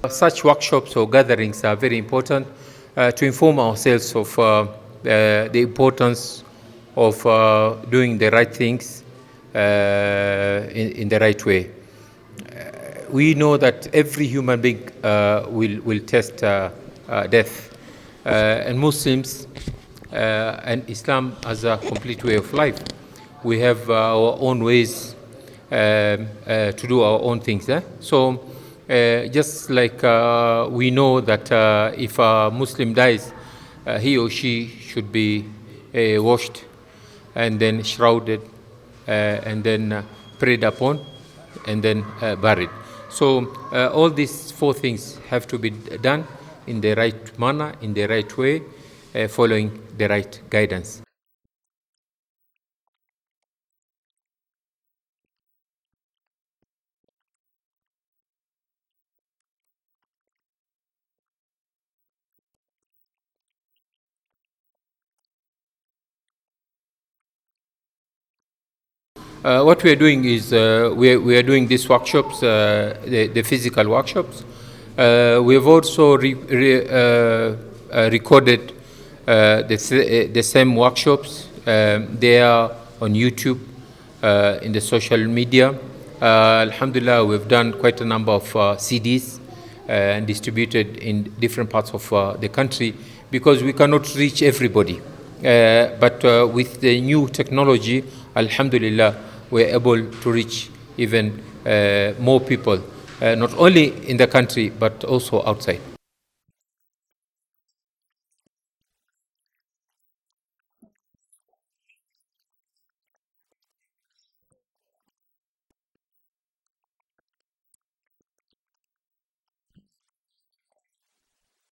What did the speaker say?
Such workshops or gatherings are very important to inform ourselves of the importance of doing the right things in the right way. We know that every human being will test death, and Muslims and Islam as a complete way of life. We have our own ways to do our own things. So just like we know that if a Muslim dies, he or she should be washed and then shrouded and then prayed upon and then buried. So all these four things have to be done in the right manner, in the right way, following the right guidance. What we are doing is we are doing these workshops, the physical workshops. We have also recorded the same workshops. They are on YouTube, in the social media. Alhamdulillah, we've done quite a number of CDs and distributed in different parts of the country because we cannot reach everybody. But with the new technology, Alhamdulillah, we're able to reach even more people, not only in the country but also outside.